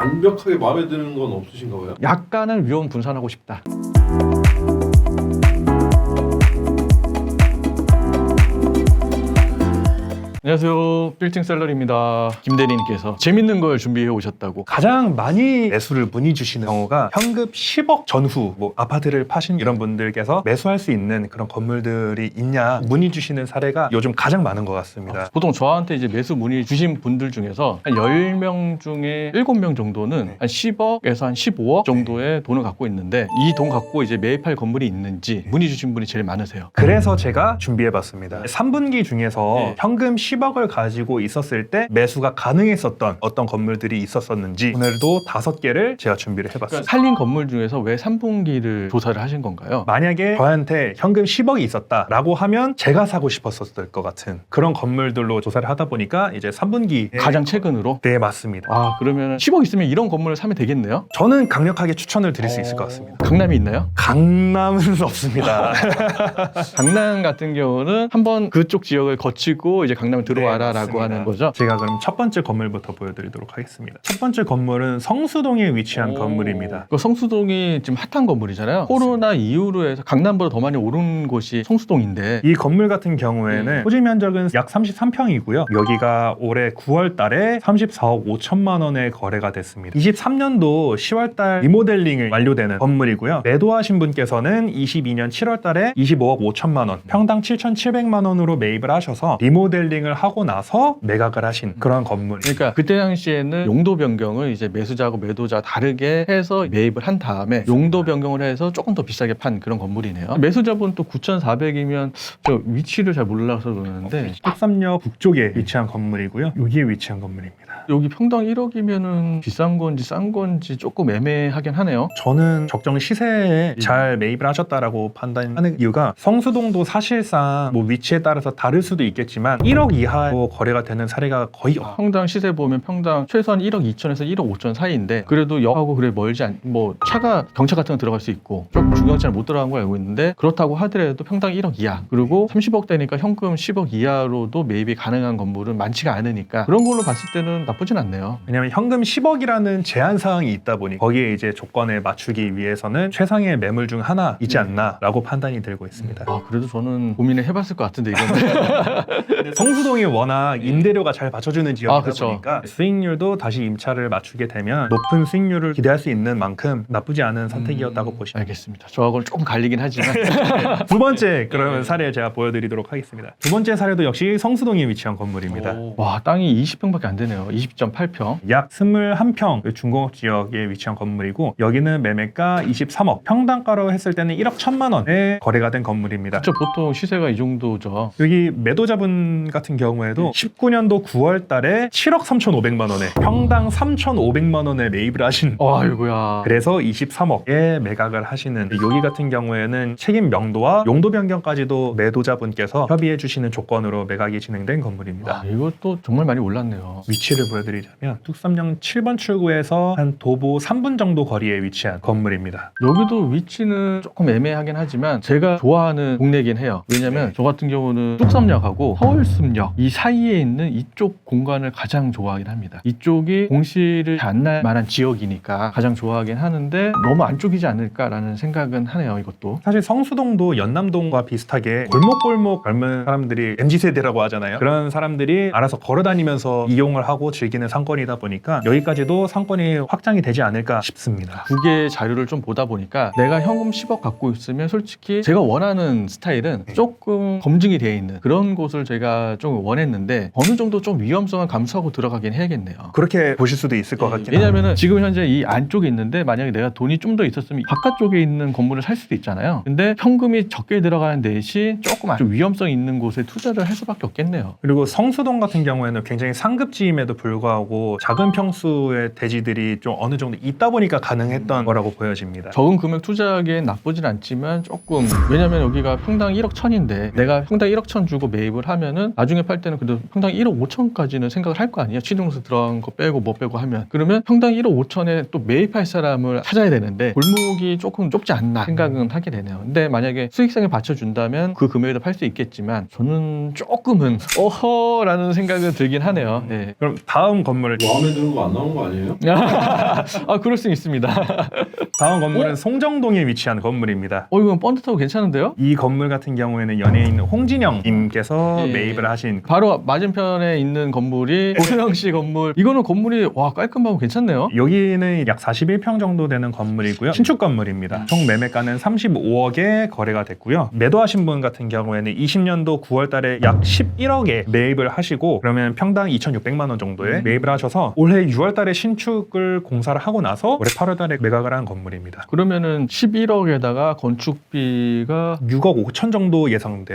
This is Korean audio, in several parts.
완벽하게 마음에 드는 건 없으신가 봐요? 약간은 위험 분산하고 싶다. 안녕하세요. 빌딩 셀러리입니다. 김 대리님께서 재밌는 걸 준비해 오셨다고. 가장 많이 매수를 문의 주시는 경우가 현금 10억 전후 뭐 아파트를 파신 이런 분들께서 매수할 수 있는 그런 건물들이 있냐 문의 주시는 사례가 요즘 가장 많은 것 같습니다. 보통 저한테 이제 매수 문의 주신 분들 중에서 한 10명 중에 7명 정도는 한 10억에서 한 15억 정도의 돈을 갖고 있는데 이 돈 갖고 이제 매입할 건물이 있는지 문의 주신 분이 제일 많으세요. 그래서 제가 준비해봤습니다. 3분기 중에서 네. 현금 10억을 가지고 있었을 때 매수가 가능했었던 어떤 건물들이 있었었는지 오늘도 5개를 제가 준비를 해봤습니다. 그러니까 살린 건물 중에서 왜 3분기를 조사를 하신 건가요? 만약에 저한테 현금 10억이 있었다라고 하면 제가 사고 싶었을 것 같은 그런 건물들로 조사를 하다 보니까 이제 3분기 가장 최근으로? 네, 맞습니다. 아, 그러면 10억 있으면 이런 건물을 사면 되겠네요? 저는 강력하게 추천을 드릴 수 있을 것 같습니다. 강남이 있나요? 강남은 없습니다. 강남 같은 경우는 한번 그쪽 지역을 거치고 이제 강남을 들어와라 라고 맞습니다. 하는 거죠. 제가 그럼 첫 번째 건물부터 보여드리도록 하겠습니다. 첫 번째 건물은 성수동에 위치한 건물입니다. 그 성수동이 지금 핫한 건물이잖아요. 코로나 이후로 해서 강남보다 더 많이 오른 곳이 성수동인데 이 건물 같은 경우에는 토지 면적은 약 33평이고요. 여기가 올해 9월 달에 34억 5천만 원에 거래가 됐습니다. 23년도 10월 달 리모델링을 완료되는 건물이고요. 매도하신 분께서는 22년 7월 달에 25억 5천만 원, 평당 7,700만 원으로 매입을 하셔서 리모델링을 하고 나서 매각을 하신 그런 건물. 그러니까 그때 당시에는 용도 변경을 이제 매수자하고 매도자 다르게 해서 매입을 한 다음에 용도 변경을 해서 조금 더 비싸게 판 그런 건물이네요. 매수자분 또 9,400이면 저 위치를 잘 몰라서 그러는데 뚝섬역 북쪽에 위치한 건물이고요. 여기에 위치한 건물입니다. 여기 평당 1억이면은 비싼 건지 싼 건지 조금 애매하긴 하네요. 저는 적정 시세에 잘 매입을 하셨다라고 판단하는 이유가 성수동도 사실상 뭐 위치에 따라서 다를 수도 있겠지만 1억 이하로 거래가 되는 사례가 거의 평당 시세 보면 평당 최소한 1억 2천에서 1억 5천 사이인데 그래도 역하고 그래 멀지 않, 뭐 차가 경차 같은 거 들어갈 수 있고 조금 중형차는 못 들어간 걸 알고 있는데 그렇다고 하더라도 평당 1억 이하 그리고 30억 대니까 현금 10억 이하로도 매입이 가능한 건물은 많지가 않으니까 그런 걸로 봤을 때는 나쁘진 않네요. 왜냐하면 현금 10억이라는 제한 사항이 있다 보니 거기에 이제 조건에 맞추기 위해서는 최상의 매물 중 하나이지 않나라고 판단이 들고 있습니다. 아, 그래도 저는 고민을 해봤을 것 같은데 이건 성수동이 워낙 임대료가 잘 받쳐주는 지역이다 그쵸. 보니까 수익률도 다시 임차를 맞추게 되면 높은 수익률을 기대할 수 있는 만큼 나쁘지 않은 선택이었다고 보시면 알겠습니다. 저하고는 조금 갈리긴 하지만 두 번째 그러면 사례 제가 보여드리도록 하겠습니다. 두 번째 사례도 역시 성수동에 위치한 건물입니다. 와, 땅이 20평밖에 안 되네요. 20.8평. 약 21평 중공업 지역에 위치한 건물이고 여기는 매매가 23억, 평당가로 했을 때는 1억 1천만 원에 거래가 된 건물입니다. 그쵸, 보통 시세가 이 정도죠. 여기 매도자분 같은 경우에도 19년도 9월 달에 7억 3,500만 원에 평당 3,500만 원에 매입을 하신 아이고야. 그래서 23억에 매각을 하시는 여기 같은 경우에는 책임 명도와 용도 변경까지도 매도자분께서 협의해 주시는 조건으로 매각이 진행된 건물입니다. 아, 이것도 정말 많이 올랐네요. 위치를 보여드리자면 뚝섬역 7번 출구에서 한 도보 3분 정도 거리에 위치한 건물입니다. 여기도 위치는 조금 애매하긴 하지만 제가 좋아하는 동네긴 해요. 왜냐면 저 같은 경우는 뚝섬역하고 서울숲역 이 사이에 있는 이쪽 공간을 가장 좋아하긴 합니다. 이쪽이 공시를 잘 안 날 만한 지역이니까 가장 좋아하긴 하는데 너무 안쪽이지 않을까라는 생각은 하네요. 이것도. 사실 성수동도 연남동과 비슷하게 골목골목 젊은 사람들이 MZ세대라고 하잖아요. 그런 사람들이 알아서 걸어다니면서 이용을 하고 즐기는 상권이다 보니까 여기까지도 상권이 확장이 되지 않을까 싶습니다. 두 개의 자료를 좀 보다 보니까 내가 현금 10억 갖고 있으면 솔직히 제가 원하는 스타일은 조금 검증이 되어 있는 그런 곳을 제가 좀 원했는데 어느 정도 좀 위험성을 감수하고 들어가긴 해야겠네요. 그렇게 보실 수도 있을 것 같긴 합니다. 왜냐면은 지금 현재 이 안쪽에 있는데 만약에 내가 돈이 좀 더 있었으면 바깥쪽에 있는 건물을 살 수도 있잖아요. 근데 현금이 적게 들어가는 대신 조금 좀 위험성 있는 곳에 투자를 할 수밖에 없겠네요. 그리고 성수동 같은 경우에는 굉장히 상급지임에도 불구하고 작은 평수의 대지들이 좀 어느 정도 있다 보니까 가능했던 거라고 보여집니다. 적은 금액 투자하기엔 나쁘진 않지만 조금 왜냐면 여기가 평당 1억 1천인데 내가 평당 1억 1천 주고 매입을 하면은 그러면은 나중에 팔 때는 그래도 평당 1억 5천까지는 생각을 할 거 아니에요. 취등록세 들어간 거 빼고 뭐 빼고 하면. 그러면 평당 1억 5천에 또 매입할 사람을 찾아야 되는데 골목이 조금 좁지 않나 생각은 하게 되네요. 근데 만약에 수익성에 받쳐준다면 그 금액에도 팔 수 있겠지만 저는 조금은 어허라는 생각은 들긴 하네요. 네. 그럼 다음 건물을 마음에 드는 거 안 나온 거 아니에요? 아, 그럴 수 있습니다. 다음 건물은 송정동에 위치한 건물입니다. 이건 번듯하고 괜찮은데요? 이 건물 같은 경우에는 연예인 홍진영 님께서 예. 매입을 하신 바로 맞은편에 있는 건물이 고소영 씨 건물. 이거는 건물이 와 깔끔하고 괜찮네요. 여기는 약 41평 정도 되는 건물이고요. 신축 건물입니다. 총 매매가는 35억에 거래가 됐고요. 매도하신 분 같은 경우에는 20년도 9월 달에 약 11억에 매입을 하시고 그러면 평당 2,600만 원 정도에 매입을 하셔서 올해 6월 달에 신축을 공사를 하고 나서 올해 8월 달에 매각을 한 건물입니다. 그러면은 11억에다가 건축비가 6억 5천 정도 예상됩니다.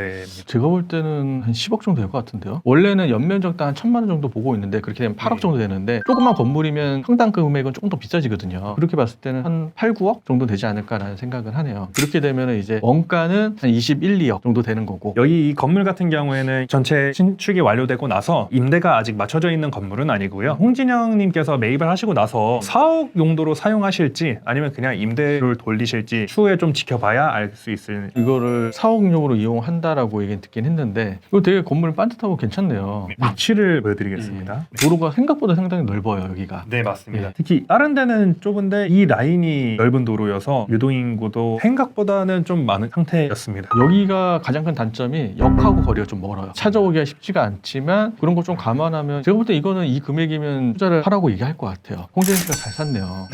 제가 볼 때는 한 10억 정도 될 것 같은데요. 원래는 연면적당 한 1,000만 원 정도 보고 있는데 그렇게 되면 8억 정도 되는데 조그만 건물이면 평당 금액은 조금 더 비싸지거든요. 그렇게 봤을 때는 한 8, 9억 정도 되지 않을까라는 생각을 하네요. 그렇게 되면 이제 원가는 한 21, 2억 정도 되는 거고. 여기 이 건물 같은 경우에는 전체 신축이 완료되고 나서 임대가 아직 맞춰져 있는 건물은 아니고요. 홍진영님께서 매입을 하시고 나서 사옥 용도로 사용하실지 아니면 그냥 임대료를 돌리실지 추후에 좀 지켜봐야 알 수 있을. 이거를 사옥용으로 이용한다라고 얘기 듣긴 했는데 이거 되게 건물 반듯하고 괜찮네요. 위치를 보여드리겠습니다. 도로가 생각보다 상당히 넓어요 여기가. 네, 맞습니다. 예. 특히 다른 데는 좁은데 이 라인이 넓은 도로여서 유동인구도 생각보다는 좀 많은 상태였습니다. 여기가 가장 큰 단점이 역하고 거리가 좀 멀어요. 찾아오기가 쉽지가 않지만 그런 거 좀 감안하면 제가 볼 때 이거는 이 금액이면 투자를 하라고 얘기할 것 같아요. 홍재인 씨가 잘 샀네요.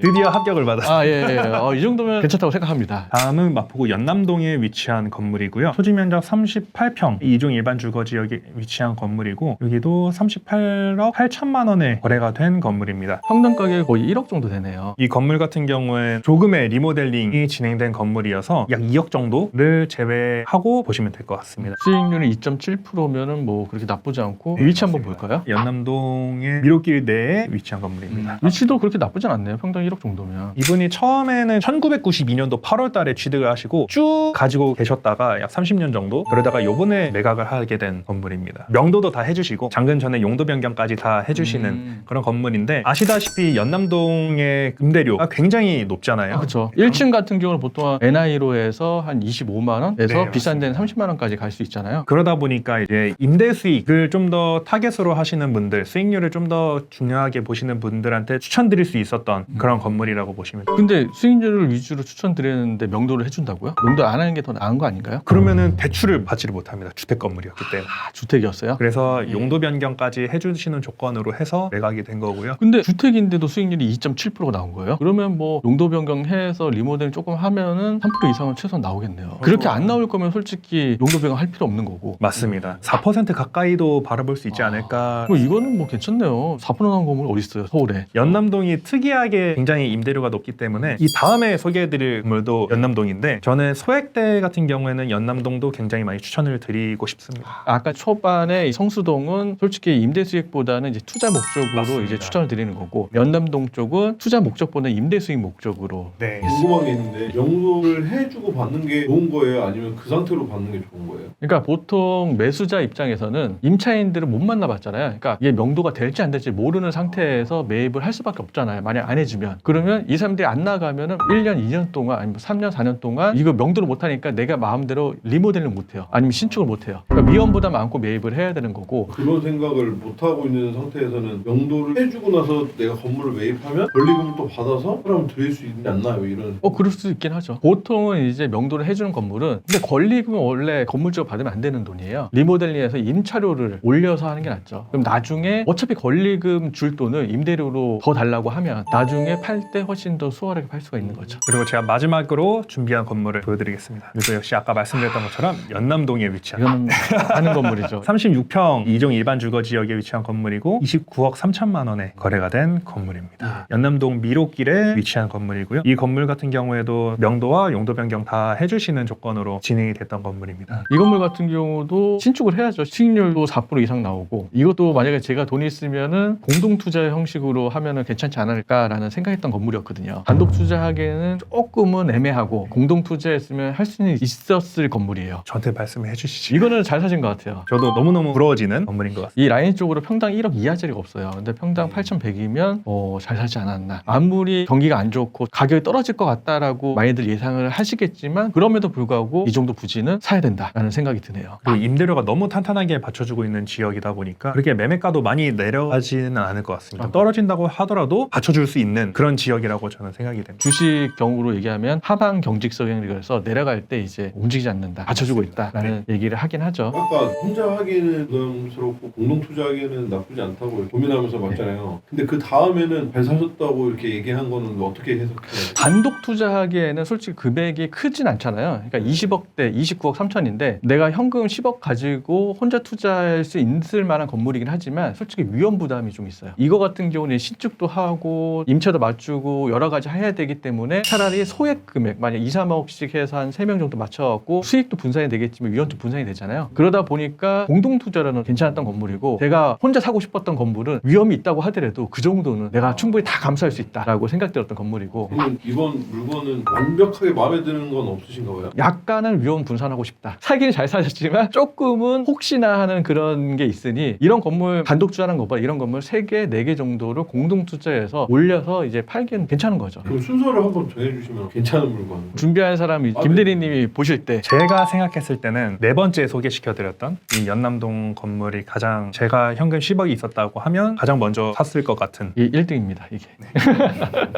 드디어 합격을 받았습니다. 아, 예. 이 정도면 괜찮다고 생각합니다. 다음은 마포구 연남동에 위치한 건물이고요. 토지 면적 38평, 이중 일반 주거 지역에 위치한 건물이고 여기도 38억 8천만 원에 거래가 된 건물입니다. 평당 가격이 거의 1억 정도 되네요. 이 건물 같은 경우에 조금의 리모델링이 진행된 건물이어서 약 2억 정도를 제외하고 보시면 될 것 같습니다. 수익률이 2.7%면은 뭐 그렇게 나쁘지 않고 위치 한번 볼까요? 연남동의 미로길 내에 위치한 건물입니다. 위치도 그렇게 나쁘진 않네요. 평당 1억 정도면. 이분이 처음에는 1992년도 8월 달에 취득을 하시고 쭉 가지고 계셨다가 약 30년 정도 그러다가 요번에 매각을 하게 된 건물입니다. 명도도 다 해주시고 장근 전에 용도 변경까지 다 해주시는 그런 건물인데 아시다시피 연남동의 임대료가 굉장히 높잖아요. 그렇죠. 1층 같은 경우는 보통 NI로 해서 한 25만 원에서 네, 비싼 데는 30만 원까지 갈 수 있잖아요. 그러다 보니까 이제 임대 수익을 좀 더 타겟으로 하시는 분들, 수익률을 좀 더 중요하게 보시는 분들한테 추천드릴 수 있었던 그런 건물이라고 보시면 돼요. 근데 수익률을 위주로 추천드리는데 명도를 해준다고요? 명도 안 하는 게 더 나은 거 아닌가요? 그러면은 대출을 받지를 못합니다. 주택 건물이었기 때문에. 주택이었어요? 그래서 용도 변경까지 해주시는 조건으로 해서 매각이 된 거고요. 근데 주택인데도 수익률이 2.7%가 나온 거예요? 그러면 뭐 용도 변경해서 리모델링 조금 하면은 3% 이상은 최소한 나오겠네요. 그렇게 안 나올 거면 솔직히 용도 변경 할 필요 없는 거고. 맞습니다. 4% 가까이도 바라볼 수 있지 않을까. 뭐 이거는 뭐 괜찮네요. 4% 나온 건물 어디 있어요? 서울에. 연남동이 특이하게 굉장히 임대료가 높기 때문에 이 다음에 소개해드릴 건물도 연남동인데 저는 소액대 같은 경우에는 연남동도 굉장히 많이 추천을 드리고 싶습니다. 아까 초반에 이 성수동은 솔직히 임대 수익보다는 이제 투자 목적으로 맞습니다. 이제 추천을 드리는 거고 연남동 쪽은 투자 목적보다는 임대 수익 목적으로. 네. 궁금한 게 있는데 명도를 해주고 받는 게 좋은 거예요? 아니면 그 상태로 받는 게 좋은 거예요? 그러니까 보통 매수자 입장에서는 임차인들을 못 만나봤잖아요. 그러니까 이게 명도가 될지 안 될지 모르는 상태에서 매입을 할 수밖에 없잖아요. 만약 안 해주면. 그러면 이 사람들이 안 나가면은 1년, 2년 동안 아니면 3년, 4년 동안 이거 명도를 못 하니까 내가 마음대로 리모델링 못 해요. 아니면 신축을 못 해요. 그러니까 위험보다 많고 매입을 해야 되는 거고. 그런 생각을 못 하고 있는 상태에서는 명도를 해주고 나서 내가 건물을 매입하면 권리금을 또 받아서 사람을 드릴 수 있지 않나요? 이런. 그럴 수 있긴 하죠. 보통은 이제 명도를 해주는 건물은 근데 권리금은 원래 건물주가 받으면 안 되는 돈이에요. 리모델링해서 임차료를 올려서 하는 게 낫죠. 그럼 나중에 어차피 권리금 줄 돈을 임대료로 더 달라고 하면 나중에 팔 때 훨씬 더 수월하게 팔 수가 있는 거죠. 그리고 제가 마지막으로 준비한 건물을 보여드리겠습니다. 이거 역시 아까 말씀드렸던 것처럼 연남동에 위치한 이거는 하는 건물이죠. 36평 이종 일반 주거 지역에 위치한 건물이고 29억 3천만 원에 거래가 된 건물입니다. 연남동 미로길에 위치한 건물이고요. 이 건물 같은 경우에도 명도와 용도 변경 다 해주시는 조건으로 진행이 됐던 건물입니다. 이 건물 같은 경우도 신축을 해야죠. 수익률도 4% 이상 나오고 이것도 만약에 제가 돈이 있으면은 공동 투자 형식으로 하면은 괜찮지 않을까라는 생각했던 건물이었거든요. 건물이었거든요. 단독 투자하기에는 조금은 애매하고 공동 투자했으면 할 수는 있었을 건물이에요. 저한테 말씀해 주시죠. 이거는 잘 사신 것 같아요. 저도 너무너무 부러워지는 건물인 것 같습니다. 이 라인 쪽으로 평당 1억 이하짜리가 없어요. 근데 평당 8,100이면 잘 사지 않았나. 아무리 경기가 안 좋고 가격이 떨어질 것 같다라고 많이들 예상을 하시겠지만 그럼에도 불구하고 이 정도 부지는 사야 된다라는 생각이 드네요. 그리고 임대료가 너무 탄탄하게 받쳐주고 있는 지역이다 보니까 그렇게 매매가도 많이 내려가지는 않을 것 같습니다. 떨어진다고 하더라도 받쳐줄 수 있는 그런 지역이라고 저는 생각이 됩니다. 주식 경우로 얘기하면 하방 경직성이라고 해서 내려갈 때 이제 움직이지 않는다, 받쳐주고 있다라는 얘기를 하긴 하죠. 아까 혼자 하기에는 부담스럽고 공동 투자하기에는 나쁘지 않다고 고민하면서 봤잖아요. 근데 그 다음에는 잘 사셨다고 이렇게 얘기한 거는 어떻게 해석해요? 단독 투자하기에는 솔직히 금액이 크진 않잖아요. 그러니까 20억대, 29억 3천인데 내가 현금 10억 가지고 혼자 투자할 수 있을 만한 건물이긴 하지만 솔직히 위험 부담이 좀 있어요. 이거 같은 경우는 신축도 하고 임차도 맞추고 여러 가지 해야 되기 때문에 차라리 소액 금액 만약 2, 3억씩 해서 한 3명 정도 맞춰갖고 수익도 분산이 되겠지만 위험도 분산이 되잖아요. 그러다 보니까 공동 투자로는 괜찮았던 건물이고 제가 혼자 사고 싶었던 건물은 위험이 있다고 하더라도 그 정도는 내가 충분히 다 감수할 수 있다라고 생각들었던 건물이고 그러면 이번 물건은 완벽하게 마음에 드는 건 없으신가 봐요? 약간은 위험 분산하고 싶다. 사기는 잘 사셨지만 조금은 혹시나 하는 그런 게 있으니 이런 건물 단독 투자하는 것보다 이런 건물 3개, 4개 정도를 공동 투자해서 올려서 이제 팔기는 괜찮은 거죠. 그럼 순서를 한번 정해주시면 괜찮은 물건. 준비한 사람이 김 대리님이 보실 때 제가 생각했을 때는 4번째 소개시켜드렸던 이 연남동 건물이 가장 제가 현금 10억이 있었다고 하면 가장 먼저 샀을 것 같은 이 1등입니다. 이게.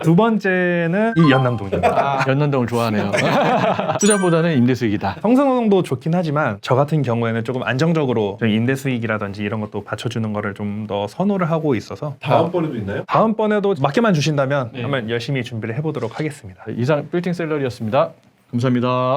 2번째는 이 연남동입니다. 연남동을 좋아하네요. 투자보다는 임대 수익이다. 성승동도 좋긴 하지만 저 같은 경우에는 조금 안정적으로 좀 임대 수익이라든지 이런 것도 받쳐주는 거를 좀 더 선호를 하고 있어서 다음번에도 있나요? 다음번에도 맡겨만 주신다면 네. 한번 열심히 준비를 해보도록 하겠습니다. 이상 빌딩 셀러리였습니다. 감사합니다.